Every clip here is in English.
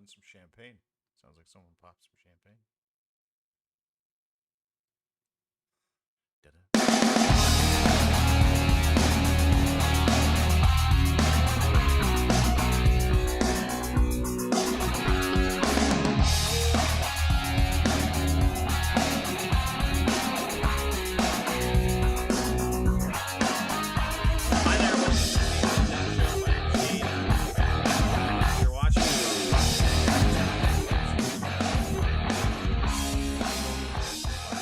some champagne. Sounds like someone popped some champagne. Da-da. Hi there, welcome to the Blundell Show. My name's Gene. You're watching.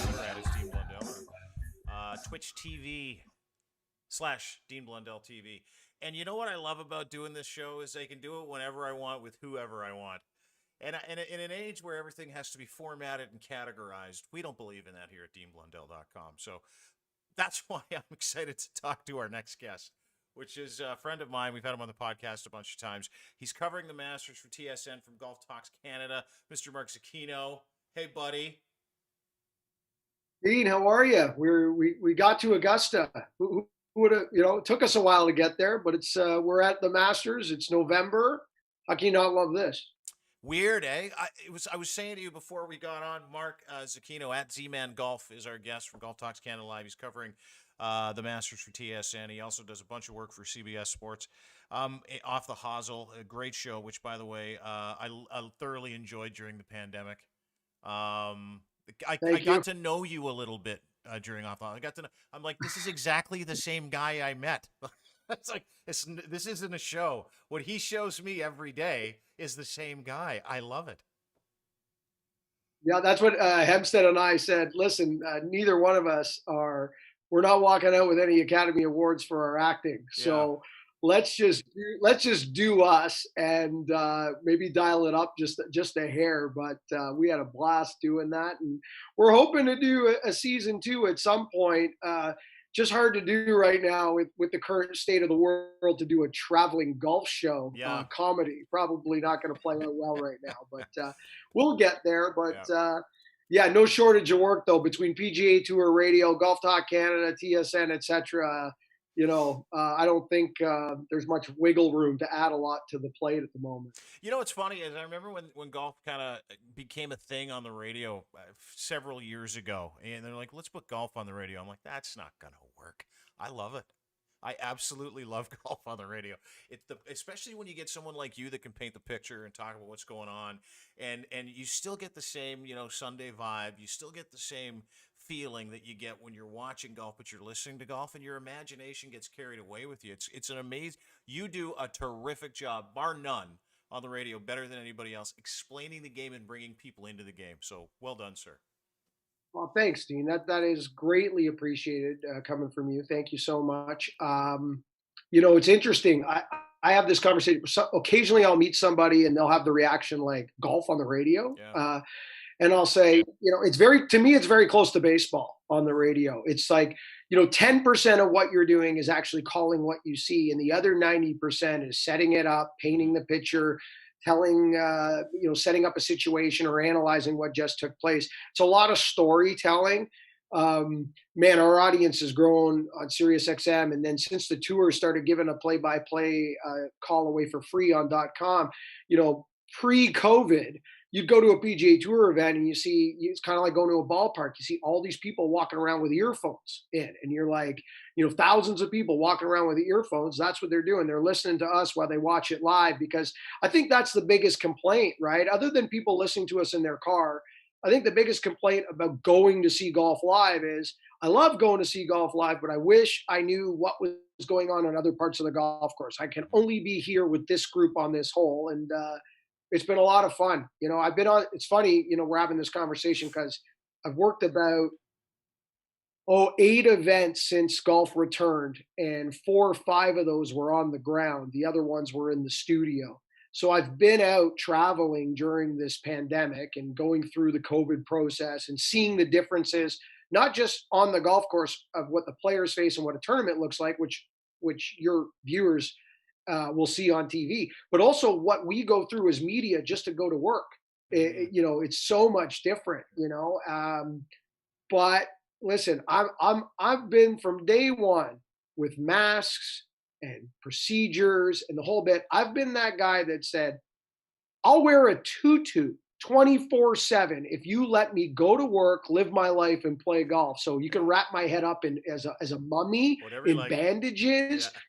Twitter at is Dean Blundell. Twitch TV/Dean Blundell TV. And you know what I love about doing this show is I can do it whenever I want with whoever I want. And in an age where everything has to be formatted and categorized, we don't believe in that here at DeanBlundell.com. So that's why I'm excited to talk to our next guest, which is a friend of mine. We've had him on the podcast a bunch of times. He's covering the Masters for TSN from Golf Talks Canada, Mr. Mark Zecchino. Hey, buddy. Dean, how are you? We got to Augusta. Who would have, it took us a while to get there, but it's we're at the Masters. It's November. How can you not love this? Weird, eh? I was saying to you before we got on, Mark Zecchino at Z-Man Golf is our guest from Golf Talks Canada Live. He's covering the Masters for TSN. He also does a bunch of work for CBS Sports. Off the Hosel, a great show, which, by the way, I thoroughly enjoyed during the pandemic. I got to know you a little bit during Off the Hosel. I got to know. I'm like, this is exactly the same guy I met. It's like this isn't a show. What he shows me every day is the same guy. I love it. Yeah, that's what Hempstead and I said. Listen, neither one of us are. We're not walking out with any Academy Awards for our acting. So let's just do us and maybe dial it up just a hair. But we had a blast doing that, and we're hoping to do a season 2 at some point. Just hard to do right now with the current state of the world to do a traveling golf show comedy. Probably not going to play out well right now, but we'll get there. But yeah, no shortage of work though between PGA Tour Radio, Golf Talk Canada, TSN, etc. I don't think there's much wiggle room to add a lot to the plate at the moment. You know what's funny is I remember when golf kind of became a thing on the radio several years ago, and they're like, let's put golf on the radio. I'm like, that's not going to work. I love it. I absolutely love golf on the radio. Especially when you get someone like you that can paint the picture and talk about what's going on, and you still get the same Sunday vibe. You still get the same feeling that you get when you're watching golf, but you're listening to golf, and your imagination gets carried away with you. It's an amazing. You do a terrific job, bar none, on the radio, better than anybody else, explaining the game and bringing people into the game. So well done, sir. Well, thanks, Dean. That is greatly appreciated coming from you. Thank you so much. It's interesting. I have this conversation. So occasionally, I'll meet somebody and they'll have the reaction like golf on the radio. Yeah. And I'll say, to me, it's very close to baseball on the radio. It's like, 10% of what you're doing is actually calling what you see. And the other 90% is setting it up, painting the picture, telling, setting up a situation or analyzing what just took place. It's a lot of storytelling. Man, our audience has grown on Sirius XM. And then since the tour started giving a play-by-play call away for free on .com, pre-COVID, you'd go to a PGA Tour event and you see, it's kind of like going to a ballpark. You see all these people walking around with earphones in, and you're like, thousands of people walking around with earphones. That's what they're doing. They're listening to us while they watch it live, because I think that's the biggest complaint, right? Other than people listening to us in their car, I think the biggest complaint about going to see golf live is, I love going to see golf live, but I wish I knew what was going on in other parts of the golf course. I can only be here with this group on this hole. And, it's been a lot of fun. It's funny, we're having this conversation because I've worked about 8 events since golf returned, and 4 or 5 of those were on the ground. The other ones were in the studio. So I've been out traveling during this pandemic and going through the COVID process and seeing the differences, not just on the golf course of what the players face and what a tournament looks like, which your viewers will see on TV, but also what we go through as media just to go to work. It's so much different, but listen, I've been from day one with masks and procedures and the whole bit. I've been that guy that said, I'll wear a tutu 24/7 if you let me go to work, live my life, and play golf. So you can wrap my head up in as a mummy Whatever you in like. bandages. Yeah.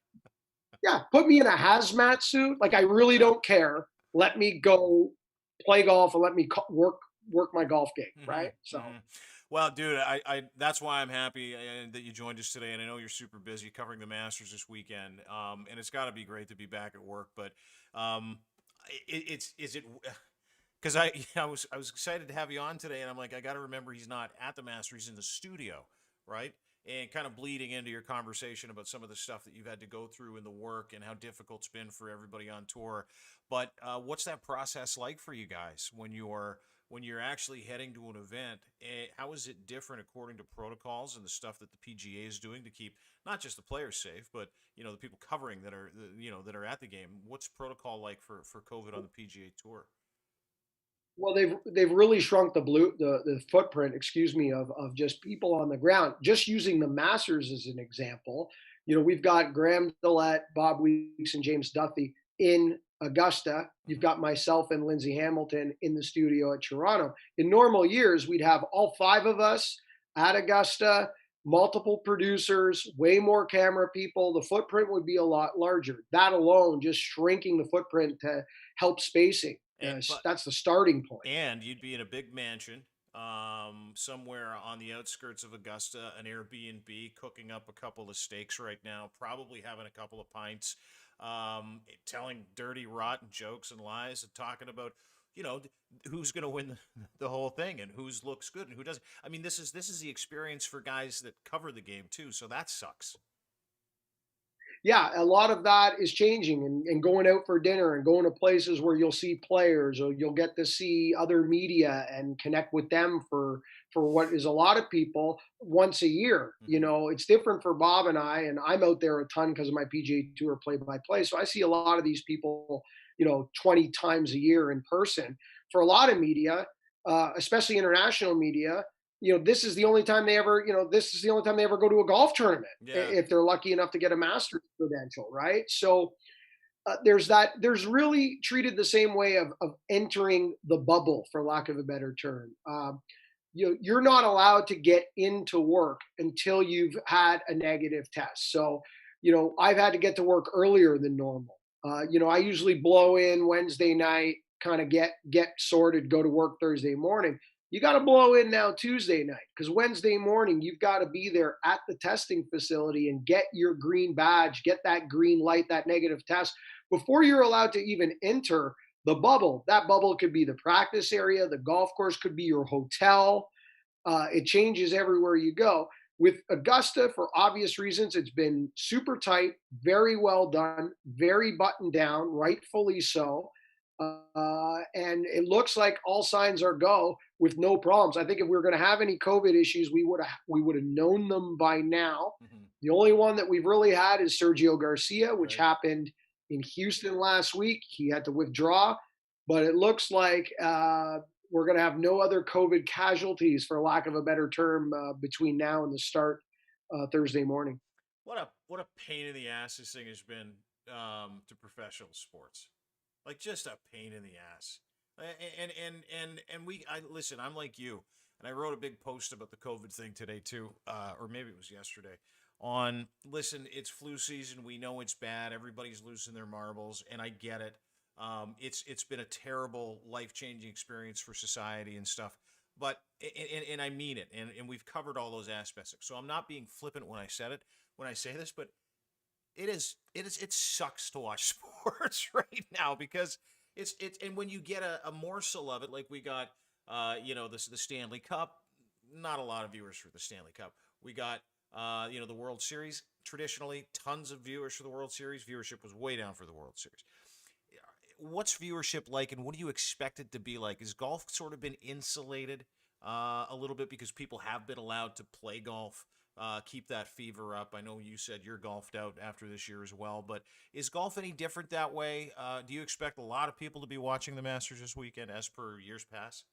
Yeah, put me in a hazmat suit. Like I really don't care. Let me go play golf and let me work my golf game. Hmm. Right. So Hmm. Well, dude, that's why I'm happy that you joined us today, and I know you're super busy covering the Masters this weekend. And it's got to be great to be back at work. But um, it's is it because I was excited to have you on today, and I'm like I got to remember he's not at the Masters, he's in the studio, right? And kind of bleeding into your conversation about some of the stuff that you've had to go through in the work and how difficult it's been for everybody on tour. But what's that process like for you guys when you're actually heading to an event? How is it different according to protocols and the stuff that the PGA is doing to keep not just the players safe, but the people covering that are at the game? What's protocol like for COVID on the PGA Tour? well, they've really shrunk the footprint, excuse me, of just people on the ground. Just using the Masters as an example, we've got Graham Dillette, Bob Weeks, and James Duthie in Augusta. You've Hmm. got myself and Lindsay Hamilton in the studio at Toronto. In normal years, we'd have all five of us at Augusta, multiple producers, way more camera people. The footprint would be a lot larger. That alone, just shrinking the footprint to help spacing. But That's the starting point. and you'd be in a big mansion, somewhere on the outskirts of Augusta, an Airbnb, cooking up a couple of steaks right now, probably having a couple of pints, telling dirty, rotten jokes and lies, and talking about, you know, who's going to win the whole thing and who's looks good and who doesn't. I mean, this is the experience for guys that cover the game too, so that sucks. Yeah, a lot of that is changing and going out for dinner and going to places where you'll see players or you'll get to see other media and connect with them for what is a lot of people once a year. Hmm. It's different for Bob and I, and I'm out there a ton because of my PGA Tour play by play. So I see a lot of these people, 20 times a year in person. For a lot of media, especially international media, this is the only time they ever go to a golf tournament Yeah. if they're lucky enough to get a master's credential, right? So there's that. There's really treated the same way of entering the bubble, for lack of a better term. You're not allowed to get into work until you've had a negative test. So, I've had to get to work earlier than normal. I usually blow in Wednesday night, kind of get sorted, go to work Thursday morning. You got to blow in now Tuesday night because Wednesday morning you've got to be there at the testing facility and get your green badge, get that green light, that negative test before you're allowed to even enter the bubble. That bubble could be the practice area, the golf course could be your hotel. It changes everywhere you go. With Augusta, for obvious reasons, it's been super tight, very well done, very buttoned down, rightfully so. And it looks like all signs are go with no problems. I think if we were going to have any COVID issues, we would have known them by now. Hmm. The only one that we've really had is Sergio Garcia, which Right. happened in Houston last week. He had to withdraw, but it looks like we're going to have no other COVID casualties, for lack of a better term, between now and the start Thursday morning. What a pain in the ass this thing has been, to professional sports. Like just a pain in the ass. And I listen. I'm like you, and I wrote a big post about the COVID thing today too, or maybe it was yesterday. On listen, it's flu season. We know it's bad. Everybody's losing their marbles, and I get it. It's been a terrible, life changing experience for society and stuff. But and I mean it, and we've covered all those aspects. So I'm not being flippant when I say this, but it sucks to watch sports right now because it's and when you get a morsel of it, like we got, the Stanley Cup. Not a lot of viewers for the Stanley Cup. We got, the World Series. Traditionally, tons of viewers for the World Series. Viewership was way down for the World Series. What's viewership like, and what do you expect it to be like? Has golf sort of been insulated a little bit because people have been allowed to play golf, keep that fever up? I know you said you're golfed out after this year as well, but is golf any different that way? Do you expect a lot of people to be watching the Masters this weekend as per years past?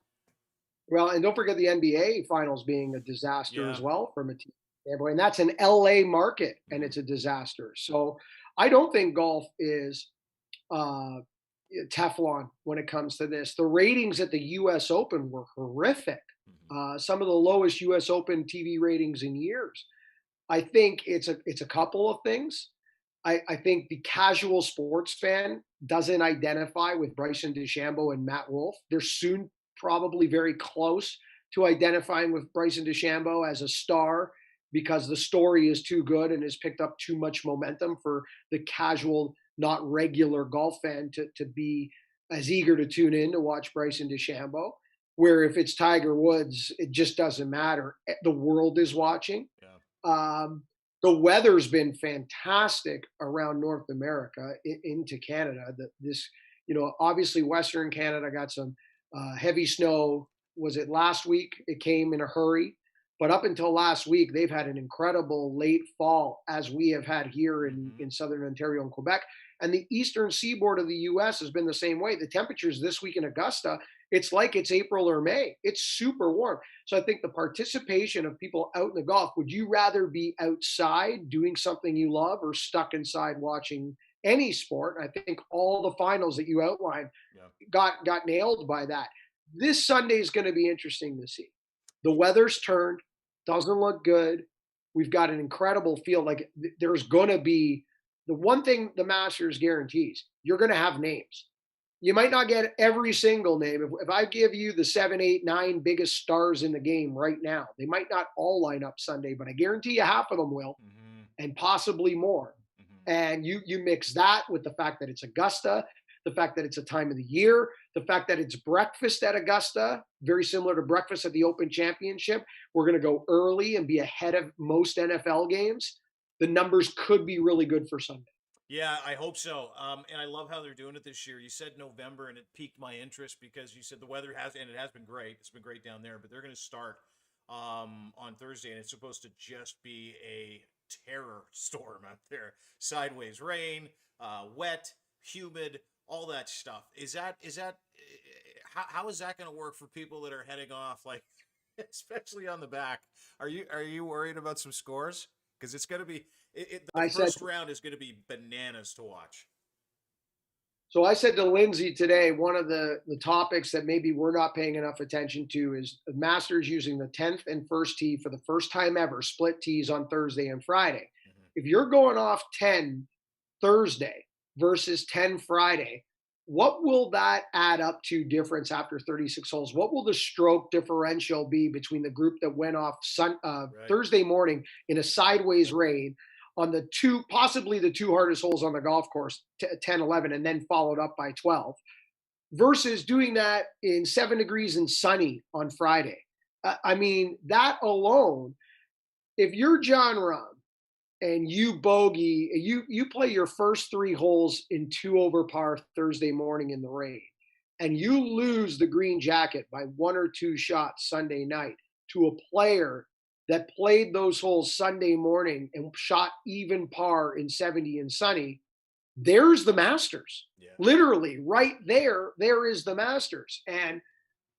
Well, and don't forget the NBA finals being a disaster Yeah. as well from a team standpoint. And that's an LA market and Hmm. it's a disaster. So I don't think golf uh, Teflon when it comes to this. The ratings at the U.S. Open were horrific. Mhm. Some of the lowest U.S. Open TV ratings in years. I think it's a couple of things. I think the casual sports fan doesn't identify with Bryson DeChambeau and Matt Wolf. They're soon probably very close to identifying with Bryson DeChambeau as a star because the story is too good and has picked up too much momentum for the casual, not regular golf fan to be as eager to tune in to watch Bryson DeChambeau. Where if it's Tiger Woods, it just doesn't matter. The world is watching. Yeah. um, the weather's been fantastic around North America into Canada. This, obviously Western Canada got some heavy snow. Was it last week? It came in a hurry. But up until last week, they've had an incredible late fall, as we have had here Hmm. in Southern Ontario and Quebec. And the eastern seaboard of the US has been the same way. The temperatures this week in Augusta, it's like it's April or May. It's super warm. So I think the participation of people out in the golf, would you rather be outside doing something you love or stuck inside watching any sport? I think all the finals that you outlined Yeah. got nailed by that. This Sunday is going to be interesting to see. The weather's turned, doesn't look good. We've got an incredible field. Like there's going to be the one thing the Masters guarantees: you're going to have names. You might not get every single name. If I give you the 7, 8, 9 biggest stars in the game right now, they might not all line up Sunday, but I guarantee you half of them will, Hmm. and possibly more. Hmm. And you mix that with the fact that it's Augusta, the fact that it's a time of the year, the fact that it's breakfast at Augusta, very similar to breakfast at the Open Championship. We're going to go early and be ahead of most NFL games. The numbers could be really good for Sunday. Yeah, I hope so. And I love how they're doing it this year. You said November, and it piqued my interest because you said the weather has, and it has been great. It's been great down there, but they're going to start on Thursday, and it's supposed to just be a terror storm out there. Sideways rain, wet, humid, all that stuff. Is that how is that going to work for people that are heading off, like especially on the back? Are you worried about some scores? Because it's going to be the I said first round is going to be bananas to watch. So I said to Lindsay today, one of the topics that maybe we're not paying enough attention to is the Masters using the 10th and first tee for the first time ever, split tees on Thursday and Friday. Hmm. If you're going off 10 Thursday versus 10 Friday, what will that add up to difference after 36 holes? What will the stroke differential be between the group that went off Right. Thursday morning in a sideways rain on the two, possibly the two hardest holes on the golf course, 10, 11, and then followed up by 12, versus doing that in 7 degrees and sunny on Friday? I mean, that alone, if you're John Rahm and you bogey, you play your first 3 holes in 2 over par Thursday morning in the rain, and you lose the green jacket by 1 or 2 shots Sunday night to a player that played those holes Sunday morning and shot even par in 70 and sunny, there's the Masters. Yeah. Literally, right there is the Masters. And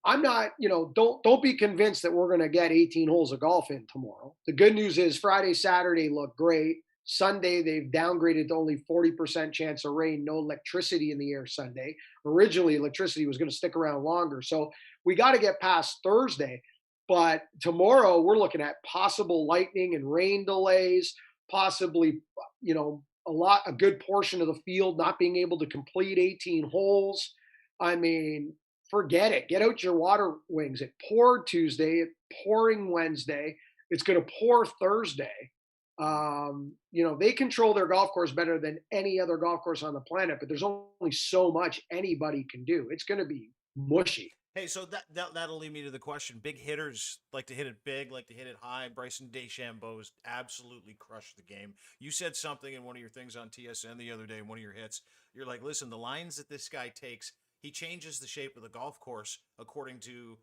I'm not, don't be convinced that we're going to get 18 holes of golf in tomorrow. The good news is Friday, Saturday look great. Sunday, they've downgraded to only 40% chance of rain, no electricity in the air Sunday. Originally, electricity was going to stick around longer. So we got to get past Thursday. But tomorrow, we're looking at possible lightning and rain delays, possibly, a good portion of the field not being able to complete 18 holes. I mean, forget it. Get out your water wings. It poured Tuesday, it pouring Wednesday. It's going to pour Thursday. They control their golf course better than any other golf course on the planet, but there's only so much anybody can do. It's going to be mushy. Hey, so that'll lead me to the question. Big hitters like to hit it big, like to hit it high. Bryson DeChambeau's absolutely crushed the game. You said something in one of your things on TSN the other day, one of your hits. You're like, listen, the lines that this guy takes, he changes the shape of the golf course according to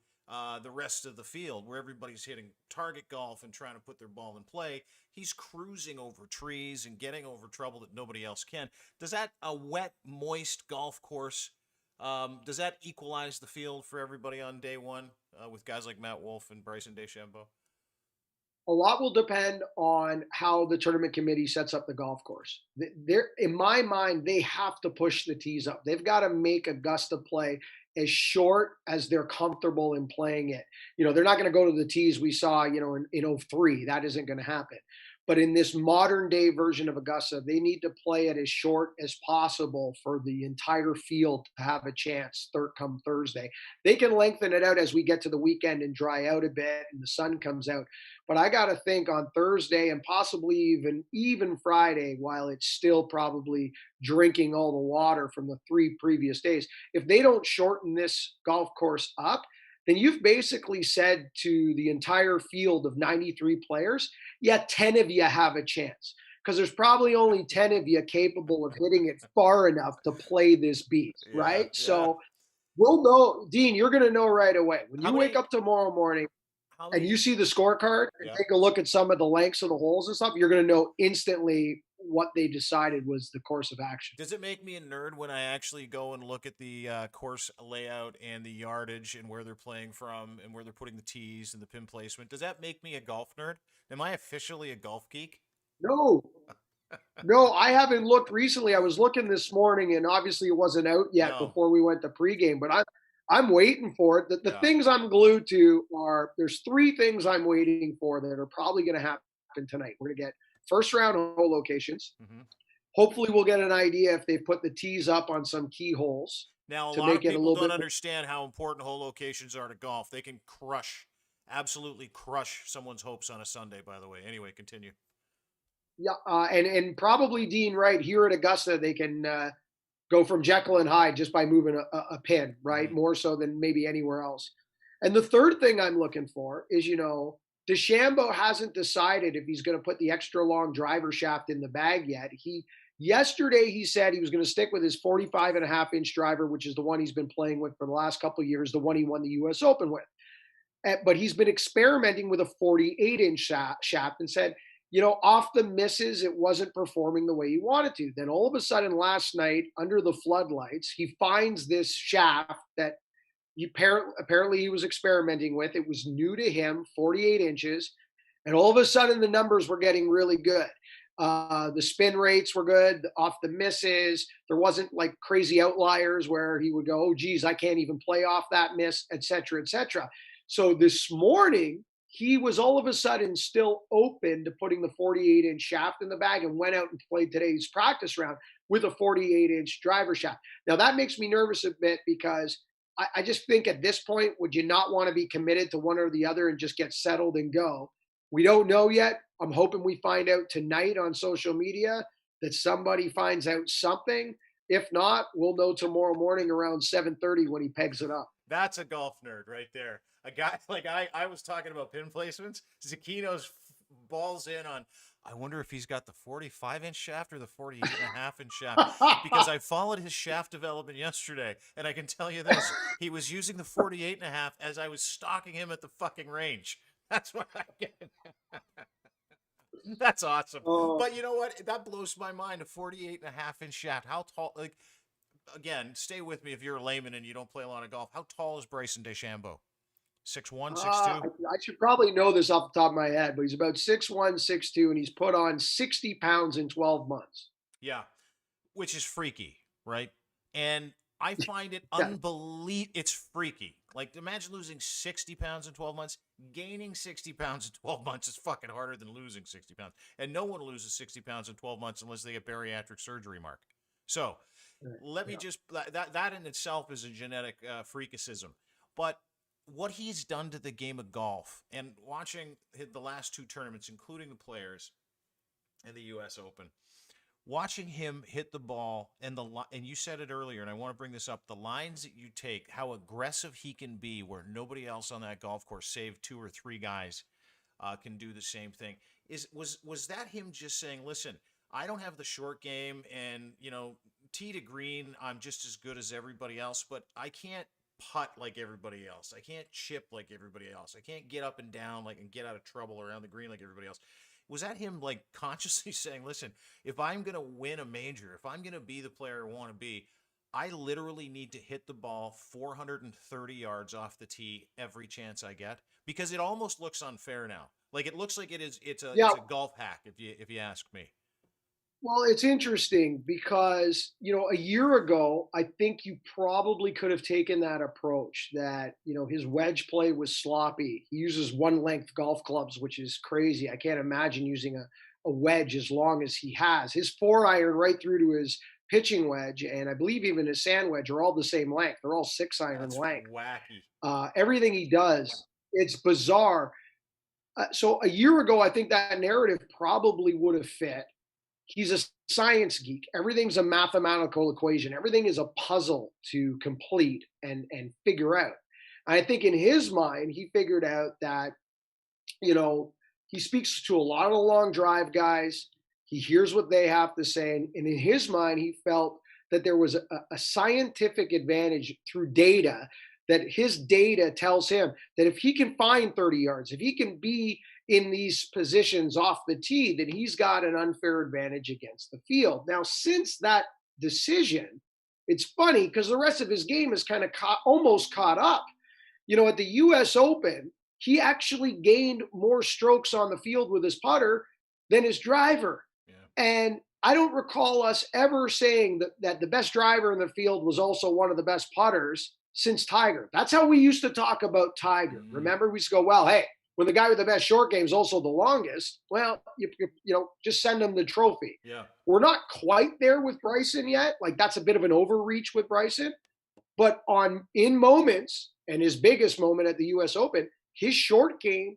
the rest of the field, where everybody's hitting target golf and trying to put their ball in play. He's cruising over trees and getting over trouble that nobody else can. Does that a wet, moist golf course? Does that equalize the field for everybody on day one with guys like Matt Wolf and Bryson DeChambeau? A lot will depend on how the tournament committee sets up the golf course. They're, in my mind, they have to push the tees up. They've got to make Augusta play as short as they're comfortable in playing it. They're not going to go to the tees we saw, in 03. That isn't going to happen. But in this modern day version of Augusta, they need to play it as short as possible for the entire field to have a chance come Thursday. They can lengthen it out as we get to the weekend and dry out a bit and the sun comes out. But I got to think on Thursday and possibly even Friday, while it's still probably drinking all the water from the 3 previous days, if they don't shorten this golf course up, then you've basically said to the entire field of 93 players, yeah, 10 of you have a chance. Because there's probably only 10 of you capable of hitting it far enough to play this beast, Yeah, right? yeah. So we'll know, Dean, you're going to know right away. When How you wake many? up tomorrow morning How and you many? see the scorecard and Yeah. take a look at some of the lengths of the holes and stuff, you're going to know instantly what they decided was the course of action. Does it make me a nerd when I actually go and look at the course layout and the yardage and where they're playing from and where they're putting the tees and the pin placement? Does that make me a golf nerd? Am I officially a golf geek? No, no, I haven't looked recently. I was looking this morning, and obviously it wasn't out yet No. before we went to pregame. But I'm waiting for it. The Yeah. things I'm glued to are there's 3 things I'm waiting for that are probably going to happen tonight. We're going to get first round hole locations. Hmm. Hopefully, we'll get an idea if they put the tees up on some key holes Now, a to lot make of it a people little don't bit. understand how important hole locations are to golf. They can absolutely crush someone's hopes on a Sunday, by the way. Anyway, continue. Yeah, and probably Dean right here at Augusta, they can go from Jekyll and Hyde just by moving a pin, right? Hmm. More so than maybe anywhere else. And the third thing I'm looking for is, DeChambeau hasn't decided if he's going to put the extra long driver shaft in the bag yet. Yesterday he said he was going to stick with his 45 and a half inch driver, which is the one he's been playing with for the last couple of years, the one he won the US Open with. But he's been experimenting with a 48-inch shaft and said, off the misses, it wasn't performing the way he wanted to. Then all of a sudden last night, under the floodlights, he finds this shaft that apparently he was experimenting with. It was new to him, 48 inches. And all of a sudden, the numbers were getting really good. The spin rates were good off the misses. There wasn't like crazy outliers where he would go, oh, geez, I can't even play off that miss, et cetera, et cetera. So this morning, he was all of a sudden still open to putting the 48-inch shaft in the bag and went out and played today's practice round with a 48-inch driver shaft. Now, that makes me nervous a bit because I just think at this point, would you not want to be committed to one or the other and just get settled and go? We don't know yet. I'm hoping we find out tonight on social media that somebody finds out something. If not, we'll know tomorrow morning around 7:30 when he pegs it up. That's a golf nerd right there. A guy like I was talking about pin placements. Zecchino's balls in on. I wonder if he's got the 45-inch shaft or the 48.5-inch shaft because I followed his shaft development yesterday, and I can tell you this: he was using the 48.5 as I was stalking him at the fucking range. That's what I get. That's awesome. Oh, But you know what? That blows my mind. A 48.5-inch shaft. How tall? Like again, stay with me if you're a layman and you don't play a lot of golf. How tall is Bryson DeChambeau? 6'1", 6'2"? I should probably know this off the top of my head, but he's about 6'1", 6'2", and he's put on 60 pounds in 12 months. Yeah, which is freaky, right? And I find it Yeah. unbelievable. It's freaky. Like, imagine losing 60 pounds in 12 months. Gaining 60 pounds in 12 months is fucking harder than losing 60 pounds. And no one loses 60 pounds in 12 months unless they get bariatric surgery, Mark. So let me Yeah. just, that in itself is a genetic freakicism. But what he's done to the game of golf and watching the last 2 tournaments, including the Players and the U.S. Open, watching him hit the ball and you said it earlier, and I want to bring this up: the lines that you take, how aggressive he can be, where nobody else on that golf course, save 2 or 3 guys, can do the same thing. Was that him just saying, "Listen, I don't have the short game, and tee to green, I'm just as good as everybody else, but I can't putt like everybody else. I can't chip like everybody else. I can't get up and down and get out of trouble around the green like everybody else." Was that him consciously saying, "Listen, if I'm going to win a major, if I'm going to be the player I want to be, I literally need to hit the ball 430 yards off the tee every chance I get because it almost looks unfair now. Like it looks like Yeah. it's a golf hack if you ask me. Well, it's interesting because, a year ago, I think you probably could have taken that approach that, his wedge play was sloppy. He uses one length golf clubs, which is crazy. I can't imagine using a wedge as long as he has. His 4 iron right through to his pitching wedge, and I believe even his sand wedge are all the same length. They're all 6 iron That's length. wacky. Everything he does, it's bizarre. So a year ago, I think that narrative probably would have fit. He's a science geek. Everything's a mathematical equation. Everything is a puzzle to complete and figure out. And I think in his mind, he figured out that, you know, he speaks to a lot of the long drive guys. He hears what they have to say. And in his mind, he felt that there was a scientific advantage through data, that his data tells him that if he can find 30 yards, if he can be in these positions off the tee, then he's got an unfair advantage against the field. Now, since that decision, it's funny because the rest of his game is kind of almost caught up. At the US Open, he actually gained more strokes on the field with his putter than his driver. Yeah. And I don't recall us ever saying that the best driver in the field was also one of the best putters since Tiger. That's how we used to talk about Tiger. Remember, we used to go, well, hey, when the guy with the best short game is also the longest, well, just send him the trophy. Yeah. We're not quite there with Bryson yet. Like that's a bit of an overreach with Bryson. But in moments, and his biggest moment at the US Open, his short game,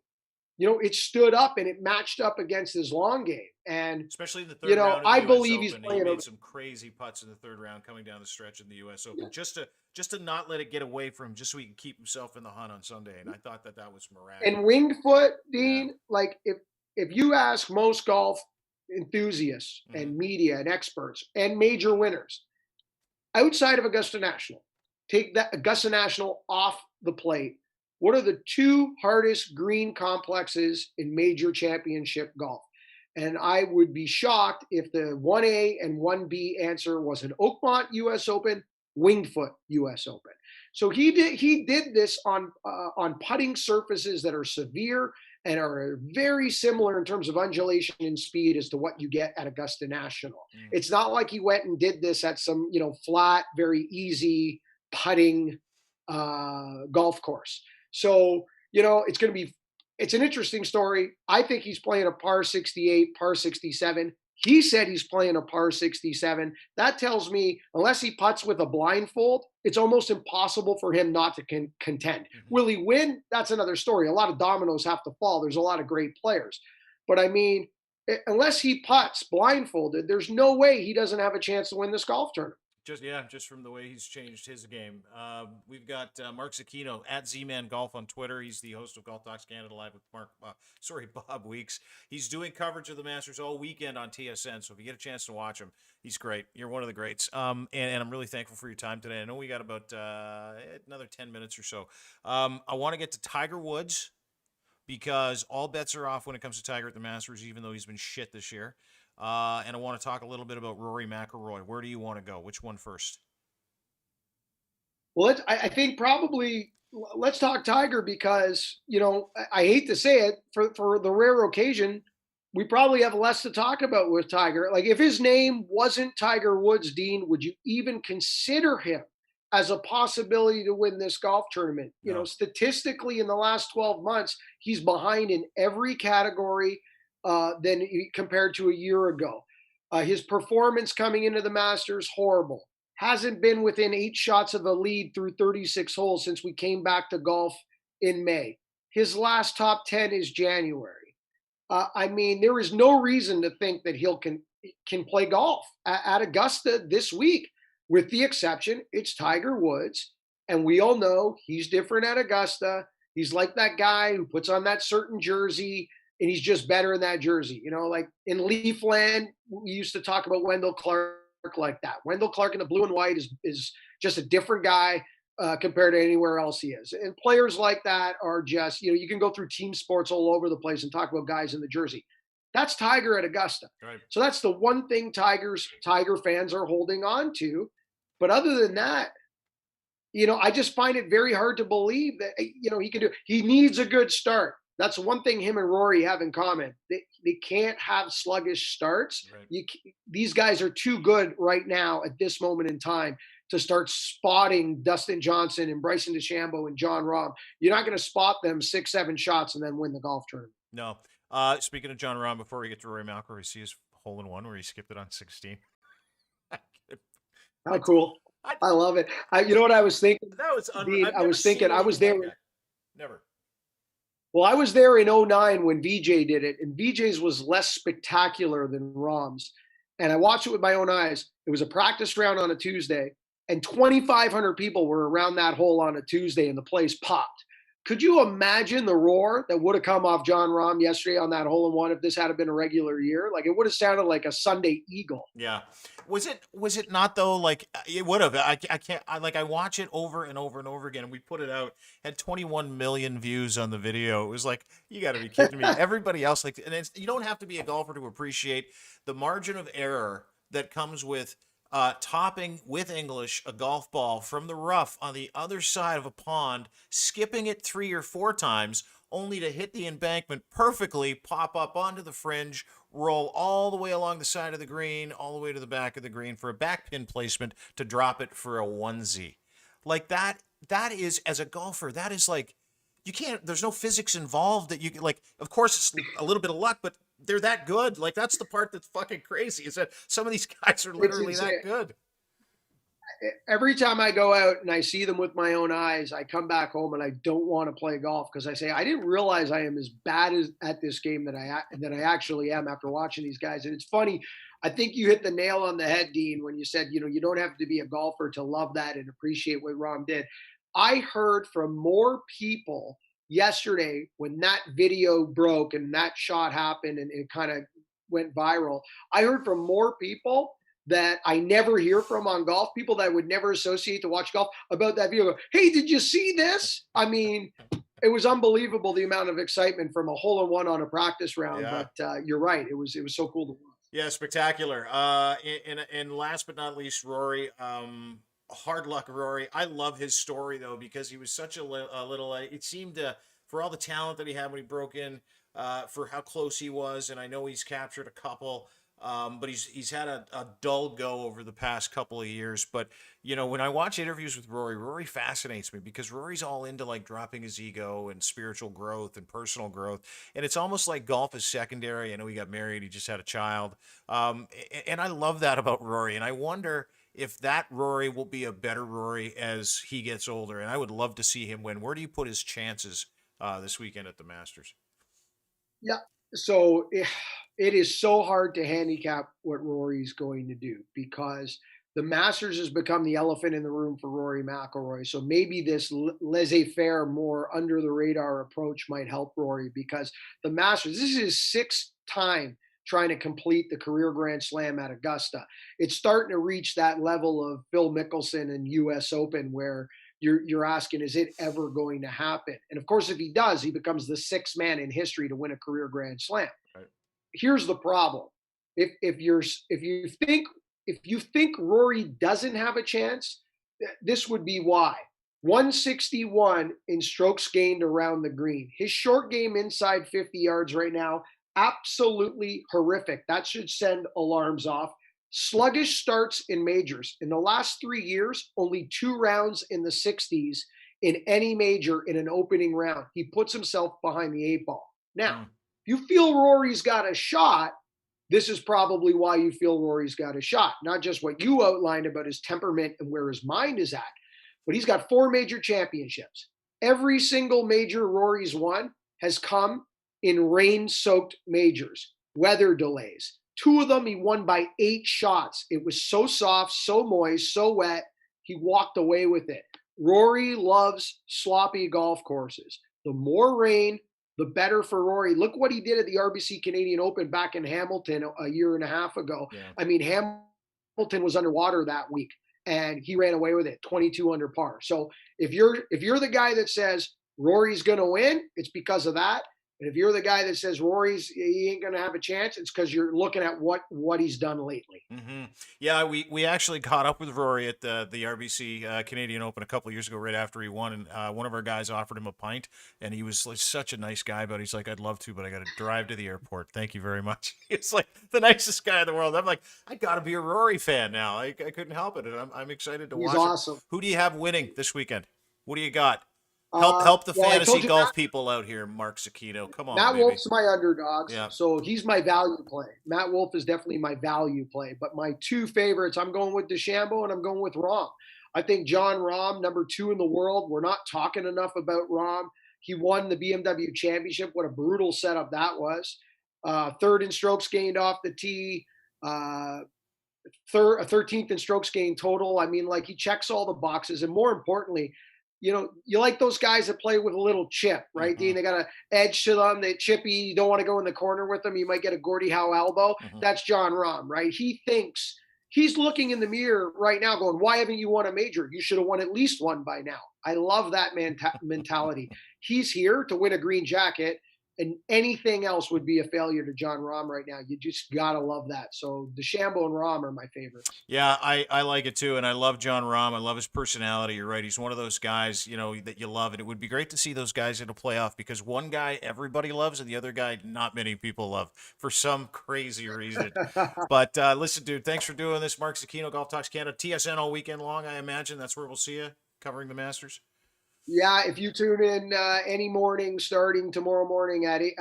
it stood up and it matched up against his long game. And, especially in the third round of the I U.S. believe he's Open, he playing made some crazy putts in the third round coming down the stretch in the U.S. Open, just to not let it get away from him, just so he can keep himself in the hunt on Sunday. And I thought that was miraculous. And winged foot, Dean, like if you ask most golf enthusiasts and media and experts and major winners outside of Augusta National, take that Augusta National off the plate. What are the two hardest green complexes in major championship golf? And I would be shocked if the 1A and 1B answer was an Oakmont US Open, Winged Foot US Open. So he did this on putting surfaces that are severe and are very similar in terms of undulation and speed as to what you get at Augusta National. It's not like he went and did this at some flat, very easy putting golf course. So it's an interesting story. I think he's playing a par 68, par 67. He said he's playing a par 67. That tells me, unless he putts with a blindfold, it's almost impossible for him not to contend. Will he win? That's another story. A lot of dominoes have to fall. There's a lot of great players. But I mean, unless he putts blindfolded, there's no way he doesn't have a chance to win this golf tournament. Just from the way he's changed his game. We've got Mark Zecchino at Z-Man Golf on Twitter. He's the host of Golf Talks Canada Live with Bob Weeks. He's doing coverage of the Masters all weekend on TSN. So if you get a chance to watch him, he's great. You're one of the greats. And I'm really thankful for your time today. I know we got about another 10 minutes or so. I want to get to Tiger Woods because all bets are off when it comes to Tiger at the Masters, even though he's been shit this year. And I want to talk a little bit about Rory McIlroy. Where do you want to go? Which one first? Well, I think probably let's talk Tiger because, I hate to say it, for the rare occasion, we probably have less to talk about with Tiger. Like if his name wasn't Tiger Woods, Dean, would you even consider him as a possibility to win this golf tournament? No. Statistically in the last 12 months, he's behind in every category than compared to a year ago. His performance coming into the Masters, horrible. Hasn't been within 8 shots of a lead through 36 holes since we came back to golf in May. His last top 10 is January. I mean, there is no reason to think that he'll can play golf at Augusta this week, with the exception it's Tiger Woods. And we all know he's different at Augusta. He's like that guy who puts on that certain jersey and he's just better in that jersey. Like in Leafland, we used to talk about Wendell Clark like that. Wendell Clark in the blue and white is just a different guy compared to anywhere else he is. And players like that are just, you can go through team sports all over the place and talk about guys in the jersey. That's Tiger at Augusta. Right. So that's the one thing Tiger fans are holding on to. But other than that, I just find it very hard to believe that he can do. He needs a good start. That's one thing him and Rory have in common. They can't have sluggish starts. Right. These guys are too good right now at this moment in time to start spotting Dustin Johnson and Bryson DeChambeau and John Rahm. You're not going to spot them 6, 7 shots and then win the golf tournament. No. Speaking of John Rahm, before we get to Rory McIlroy, we see his hole in one where he skipped it on 16. I, How cool! I, I love it. You know what I was thinking, that was Dean? I've I never was thinking seen I was anything there. like that. Never. Well, I was there in '09 when VJ did it, and VJ's was less spectacular than Rom's. And I watched it with my own eyes. It was a practice round on a Tuesday, and 2,500 people were around that hole on a Tuesday, and the place popped. Could you imagine the roar that would have come off John Rahm yesterday on that hole in one if this had been a regular year? Like, it would have sounded like a Sunday Eagle. Yeah. Was it not though? Like it would have. I can't. I watch it over and over and over again. And we put it out. Had 21 million views on the video. It was like, you got to be kidding me. Everybody else and you don't have to be a golfer to appreciate the margin of error that comes with topping with English a golf ball from the rough on the other side of a pond, skipping it 3 or 4 times, only to hit the embankment perfectly, pop up onto the fringe, roll all the way along the side of the green, all the way to the back of the green for a back pin placement to drop it for a onesie. Like that is, as a golfer, that is like, you can't, there's no physics involved that you like, of course it's a little bit of luck, but they're that good. Like, that's the part that's fucking crazy, is that some of these guys are literally that good. Every time I go out and I see them with my own eyes, I come back home and I don't want to play golf because I say I didn't realize I am as bad at this game that I actually am after watching these guys. And it's funny. I think you hit the nail on the head, Dean, when you said you don't have to be a golfer to love that and appreciate what Rahm did. I heard from more people yesterday when that video broke and that shot happened and it kind of went viral. I heard from more people that I never hear from on golf, people that I would never associate to watch golf, about that video. Hey, did you see this? I mean, it was unbelievable, the amount of excitement from a hole in one on a practice round. Yeah. But you're right, it was so cool to watch. Yeah, spectacular. And last but not least, Rory. Hard luck, Rory. I love his story though, because he was such a little. It seemed for all the talent that he had when he broke in, for how close he was, and I know he's captured a couple. But he's had a dull go over the past couple of years. But when I watch interviews with Rory, Rory fascinates me because Rory's all into like dropping his ego and spiritual growth and personal growth, and it's almost like golf is secondary. I know he got married, he just had a child, and I love that about Rory. And I wonder if that Rory will be a better Rory as he gets older. And I would love to see him win. Where do you put his chances this weekend at the Masters? Yeah. So it is so hard to handicap what Rory's going to do because the Masters has become the elephant in the room for Rory McIlroy. So maybe this laissez-faire, more under the radar approach might help Rory because the Masters, this is his 6th time trying to complete the career Grand Slam at Augusta. It's starting to reach that level of Phil Mickelson and US Open where you're asking, is it ever going to happen? And of course, if he does, he becomes the 6th man in history to win a career Grand Slam. Right. Here's the problem: if you think Rory doesn't have a chance, this would be why. 161 in strokes gained around the green. His short game inside 50 yards right now, absolutely horrific. That should send alarms off. Sluggish starts in majors. In the last 3 years, only 2 rounds in the 60s in any major in an opening round. He puts himself behind the 8 ball. Now, if you feel Rory's got a shot, this is probably why you feel Rory's got a shot. Not just what you outlined about his temperament and where his mind is at, but he's got 4 major championships. Every single major Rory's won has come in rain-soaked majors, weather delays. 2 of them he won by 8 shots. It was so soft, so moist, so wet, he walked away with it. Rory loves sloppy golf courses. The more rain, the better for Rory. Look what he did at the RBC Canadian Open back in Hamilton a year and a half ago. Yeah. I mean, Hamilton was underwater that week, and he ran away with it, 22 under par. So if you're the guy that says Rory's going to win, it's because of that. And if you're the guy that says he ain't going to have a chance, it's because you're looking at what he's done lately. Yeah, we actually caught up with Rory at the RBC Canadian Open a couple of years ago, right after he won, and one of our guys offered him a pint, and he was like, such a nice guy, but he's like, I'd love to, but I got to drive to the airport. Thank you very much. It's like the nicest guy in the world. I'm like, I got to be a Rory fan now. I couldn't help it, and I'm excited to He's watch it. awesome. Who do you have winning this weekend? What do you got? Help the Well, I fantasy told you golf people out here, Mark Zecchino. Come on, Matt baby. Wolf's my underdogs, Yeah. so he's my value play. Matt Wolf is definitely my value play. But my two favorites, I'm going with DeChambeau and I'm going with Rahm. I think John Rahm, number 2 in the world. We're not talking enough about Rahm. He won the BMW Championship. What a brutal setup that was. Third in strokes gained off the tee. 13th in strokes gained total. I mean, like, he checks all the boxes, and more importantly, you like those guys that play with a little chip, right, Mm-hmm. Dean? They got an edge to them. They chippy. You don't want to go in the corner with them. You might get a Gordie Howe elbow. Mm-hmm. That's John Rahm, right? He thinks he's looking in the mirror right now going, why haven't you won a major? You should have won at least one by now. I love that mentality. He's here to win a green jacket, and anything else would be a failure to John Rahm right now. You just got to love that. So DeChambeau and Rahm are my favorites. Yeah, I like it too, and I love John Rahm. I love his personality. You're right; he's one of those guys, that you love, and it would be great to see those guys in a playoff because one guy everybody loves, and the other guy not many people love for some crazy reason. But listen, dude, thanks for doing this, Mark Zecchino, Golf Talks Canada, TSN all weekend long. I imagine that's where we'll see you covering the Masters. Yeah, if you tune in any morning starting tomorrow morning at 8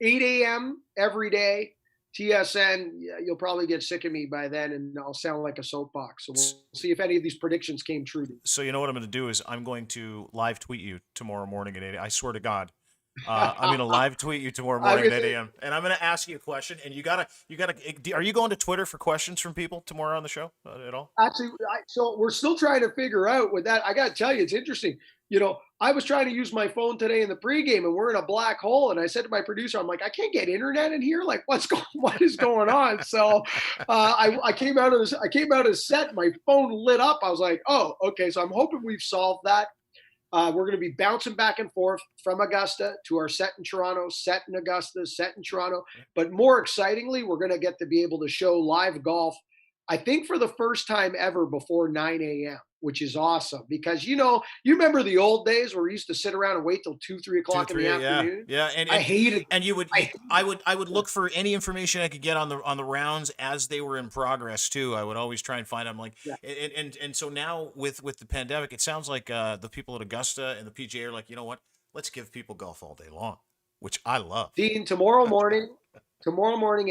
a.m. every day, TSN, you'll probably get sick of me by then and I'll sound like a soapbox. So we'll see if any of these predictions came true. So you know what I'm going to do is I'm going to live tweet you tomorrow morning at 8. I swear to God. I'm going to live tweet you tomorrow morning at 8 a.m. And I'm going to ask you a question. And you gotta. Are you going to Twitter for questions from people tomorrow on the show at all? Actually, so we're still trying to figure out with that. I got to tell you, it's interesting. I was trying to use my phone today in the pregame, and we're in a black hole. And I said to my producer, "I'm like, I can't get internet in here. Like, what is going on?" So I came out of set. My phone lit up. I was like, "Oh, okay." So I'm hoping we've solved that. We're going to be bouncing back and forth from Augusta to our set in Toronto, set in Augusta, set in Toronto. But more excitingly, we're going to get to be able to show live golf, I think for the first time ever before 9 a.m., which is awesome because, you remember the old days where we used to sit around and wait till 2, 3 o'clock in the afternoon. Yeah. And I hated. And I would look for any information I could get on the rounds as they were in progress too. I would always try and find them. Like, Yeah. and so now with the pandemic, it sounds like the people at Augusta and the PGA are like, you know what? Let's give people golf all day long, which I love. Dean, tomorrow morning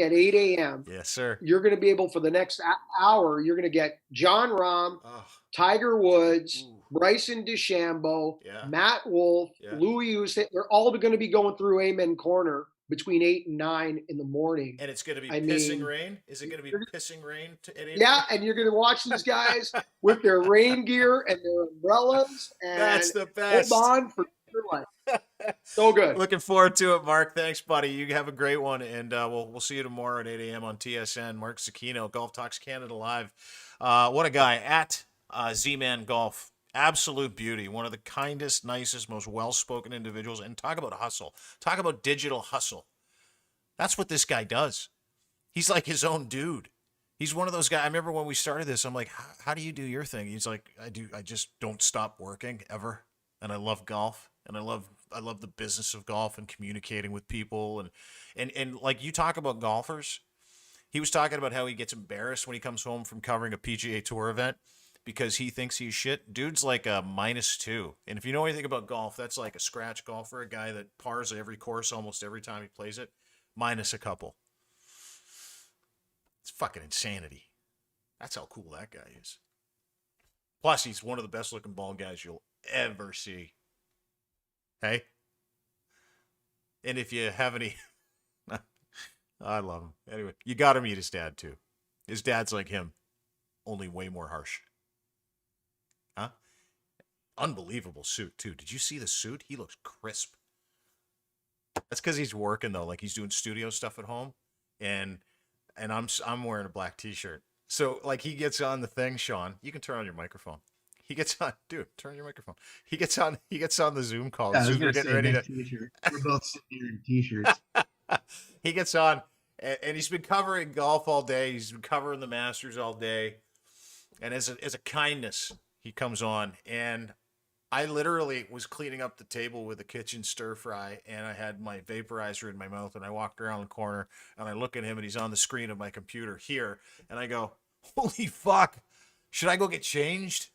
at 8 a.m. Yes, sir. You're going to be able for the next hour. You're going to get John Rahm, Tiger Woods, Bryson DeChambeau, Matt Wolf, Louis Usyk. They're all going to be going through Amen Corner between 8 and 9 in the morning. And it's going to be pissing rain? Is it going to be pissing rain at 8? Yeah, and you're going to watch these guys with their rain gear and their umbrellas. And that's the best. Hold on for your life. So good. Looking forward to it, Mark. Thanks, buddy. You have a great one, and we'll see you tomorrow at 8 a.m. on TSN. Mark Zecchino, Golf Talks Canada Live. What a guy at Z-Man Golf. Absolute beauty. One of the kindest, nicest, most well-spoken individuals. And talk about hustle. Talk about digital hustle. That's what this guy does. He's like his own dude. He's one of those guys. I remember when we started this, I'm like, how do you do your thing? He's like, I just don't stop working ever. And I love golf. And I love the business of golf and communicating with people. And like you talk about golfers, he was talking about how he gets embarrassed when he comes home from covering a PGA Tour event because he thinks he's shit. Dude's like a -2. And if you know anything about golf, that's like a scratch golfer, a guy that pars every course almost every time he plays it, minus a couple. It's fucking insanity. That's how cool that guy is. Plus, he's one of the best looking bald guys you'll ever see. Hey? And if you have any... I love him. Anyway, you got to meet his dad, too. His dad's like him, only way more harsh. Huh? Unbelievable suit, too. Did you see the suit? He looks crisp. That's because he's working, though. Like, he's doing studio stuff at home. And I'm wearing a black T-shirt. So, like, he gets on the thing, Sean. You can turn on your microphone. He gets on, dude. Turn your microphone. He gets on. He gets on the Zoom call. Yeah, I As was soon as we're gonna getting say ready Nick to, t-shirt. We're both sitting here in t-shirts. he gets on, and he's been covering golf all day. He's been covering the Masters all day, and as a kindness, he comes on, and I literally was cleaning up the table with a kitchen stir fry, and I had my vaporizer in my mouth, and I walked around the corner, and I look at him, and he's on the screen of my computer here, and I go, "Holy fuck! Should I go get changed?"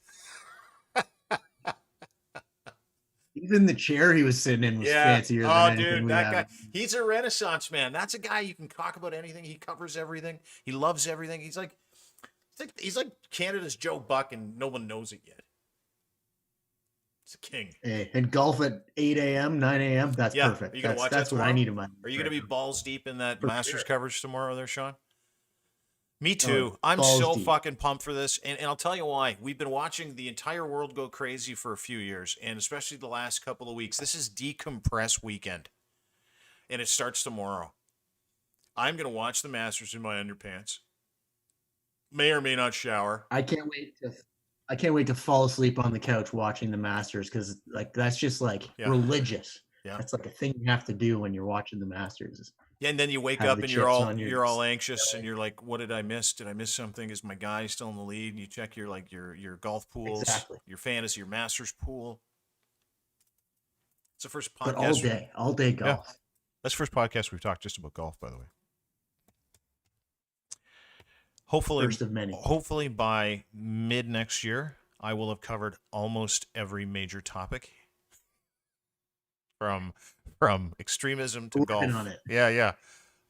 Even the chair he was sitting in was Yeah. fancier than Oh, anything dude, we that guy, have. he's a Renaissance man. That's a guy you can talk about anything. He covers everything. He loves everything. He's like Canada's Joe Buck, and no one knows it yet. He's a king. Hey, and golf at 8 a.m., 9 a.m. That's Yeah. perfect. Are you gonna watch that That's what I tomorrow? need in my. Are you going to be balls deep in that For Masters sure. coverage tomorrow there, Sean? Me too. I'm balls so deep. fucking pumped for this. And I'll tell you why. We've been watching the entire world go crazy for a few years, and especially the last couple of weeks. This is decompress weekend, and it starts tomorrow. I'm going to watch the Masters in my underpants. May or may not shower. I can't wait to fall asleep on the couch watching the Masters because like that's just like Yeah. religious. Yeah. That's like a thing you have to do when you're watching the Masters. Yeah, and then you wake Have up the and you're chips all on your you're all anxious and you're like, "What did I miss? Did I miss something? Is my guy still in the lead?" And you check your golf pools, Exactly. your fantasy, your Masters pool. It's the first But podcast. all day golf. That's the first podcast we've talked just about golf, by the way. Hopefully, First of many. hopefully by mid next year, I will have covered almost every major topic, from extremism to Working golf. on it. Yeah.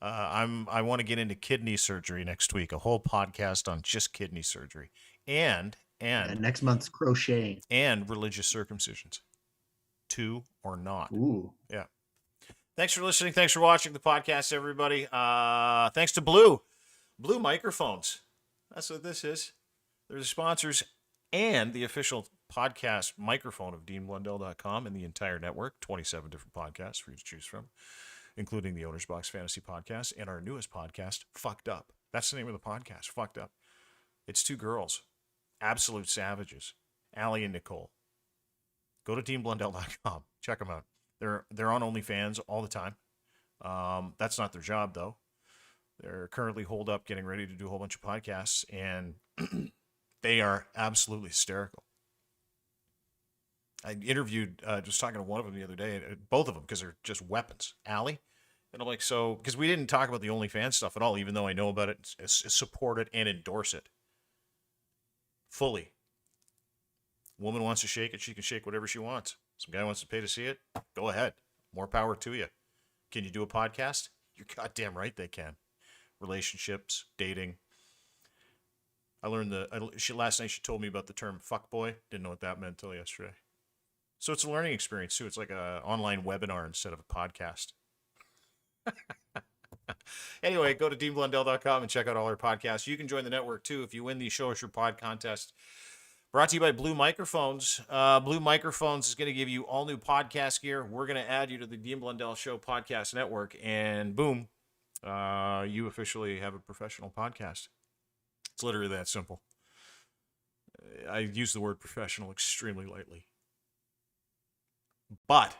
I want to get into kidney surgery next week. A whole podcast on just kidney surgery and And next month's crocheting. and religious circumcisions, two or not. Ooh. Yeah. Thanks for listening. Thanks for watching the podcast, everybody. Thanks to Blue Microphones. That's what this is. They're the sponsors and the official podcast microphone of DeanBlundell.com and the entire network. 27 different podcasts for you to choose from, including the Owner's Box Fantasy Podcast and our newest podcast, Fucked Up. That's the name of the podcast, Fucked Up. It's two girls, absolute savages, Allie and Nicole. Go to DeanBlundell.com. Check them out. They're on OnlyFans all the time. That's not their job, though. They're currently holed up getting ready to do a whole bunch of podcasts, and they are absolutely hysterical. I interviewed, just talking to one of them the other day, both of them, because they're just weapons. Allie, and I'm like, so, because we didn't talk about the OnlyFans stuff at all, even though I know about it, support it, and endorse it fully. Woman wants to shake it, she can shake whatever she wants. Some guy wants to pay to see it, go ahead. More power to you. Can you do a podcast? You're goddamn right they can. Relationships, dating. I learned last night she told me about the term fuckboy. Didn't know what that meant until yesterday. So it's a learning experience too. It's like an online webinar instead of a podcast. Anyway, go to DeanBlundell.com and check out all our podcasts. You can join the network too if you win the Show Us Your Pod contest. Brought to you by Blue Microphones. Blue Microphones is going to give you all new podcast gear. We're going to add you to the Dean Blundell Show podcast network, and boom, you officially have a professional podcast. It's literally that simple. I use the word professional extremely lightly, but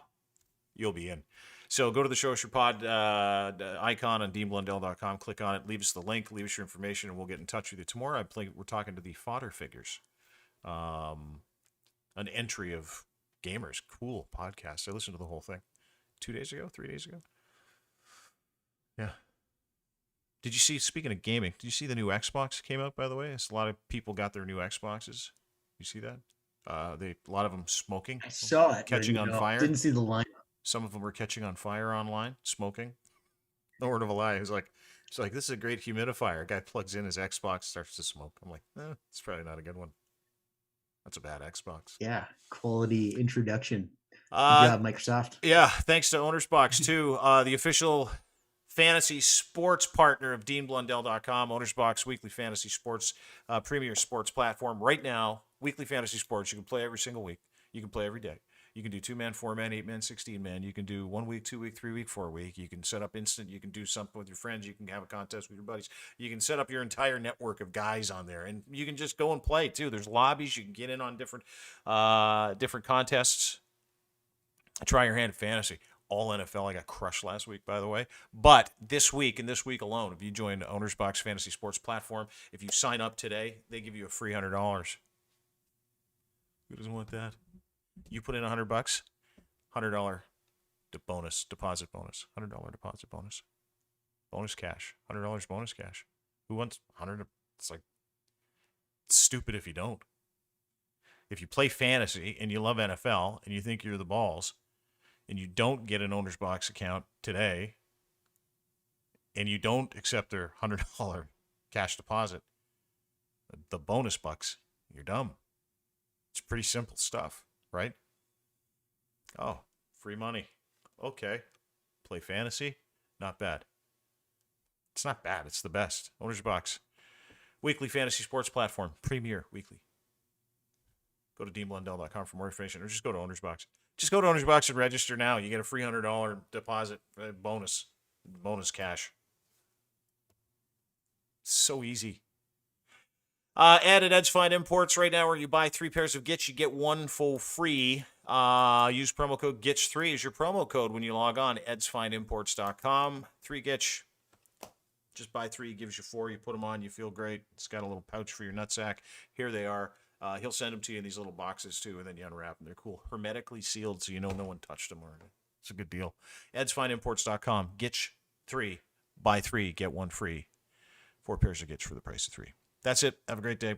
you'll be in. So go to the Show Us Your Pod icon on DeanBlundell.com. Click on it. Leave us the link. Leave us your information, and we'll get in touch with you tomorrow. We're talking to the Fodder Figures. An entry of gamers. Cool podcast. I listened to the whole thing 3 days ago. Yeah. Did you see, speaking of gaming, did you see the new Xbox came out, by the way? A lot of people got their new Xboxes. You see that? A lot of them smoking. I saw it. Catching on fire. Didn't see the line. Some of them were catching on fire online, smoking. No word of a lie. It's like, this is a great humidifier. A guy plugs in his Xbox, starts to smoke. I'm like, it's probably not a good one. That's a bad Xbox. Yeah, quality introduction. Good job, Microsoft. Yeah, thanks to Owner's Box, too. The official fantasy sports partner of DeanBlundell.com. Owner's Box, weekly fantasy sports, premier sports platform. Right now, weekly fantasy sports. You can play every single week. You can play every day. You can do 2-man, 4-man, 8-man, 16-man. You can do 1 week, 2 week, 3 week, 4 week. You can set up instant. You can do something with your friends. You can have a contest with your buddies. You can set up your entire network of guys on there, and you can just go and play too. There's lobbies. You can get in on different contests. Try your hand at fantasy. All NFL. I got crushed last week, by the way. But this week and this week alone, if you join Owner's Box Fantasy Sports platform, if you sign up today, they give you a free $100. Who doesn't want that? You put in $100, $100 deposit bonus, $100 deposit bonus cash, $100 bonus cash. Who wants 100? It's like stupid if you don't. If you play fantasy and you love NFL and you think you're the balls, and you don't get an Owner's Box account today, and you don't accept their $100 cash deposit, the bonus bucks, you're dumb. It's pretty simple stuff, right? Oh, free money. Okay. Play fantasy? Not bad. It's not bad. It's the best. Owner's Box. Weekly fantasy sports platform. Premier weekly. Go to deanblundell.com for more information, or just go to Owner's Box. Just go to Owner's Box and register now. You get a free $100 deposit bonus cash. So easy. Ed at Ed's Fine Imports right now, where you buy 3 pairs of Gitch, you get 1 for free. Use promo code GITCH3 as your promo code when you log on. edsfineimports.com. 3 Gitch. Just buy 3, gives you 4. You put them on, you feel great. It's got a little pouch for your nutsack. Here they are. He'll send them to you in these little boxes, too, and then you unwrap them. They're cool. Hermetically sealed, so you know no one touched them. It's a good deal. edsfineimports.com. Gitch 3. Buy 3, get 1 free. 4 pairs of Gitch for the price of 3. That's it. Have a great day.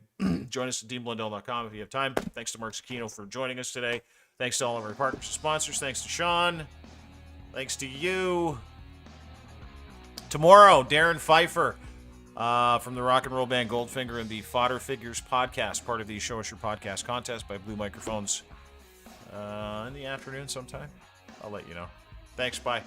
Join us at deanblundell.com if you have time. Thanks to Mark Zecchino for joining us today. Thanks to all of our partners and sponsors. Thanks to Sean. Thanks to you. Tomorrow, Darren Pfeiffer from the rock and roll band Goldfinger and the Fodder Figures podcast, part of the Show Us Your Podcast contest by Blue Microphones in the afternoon sometime. I'll let you know. Thanks. Bye.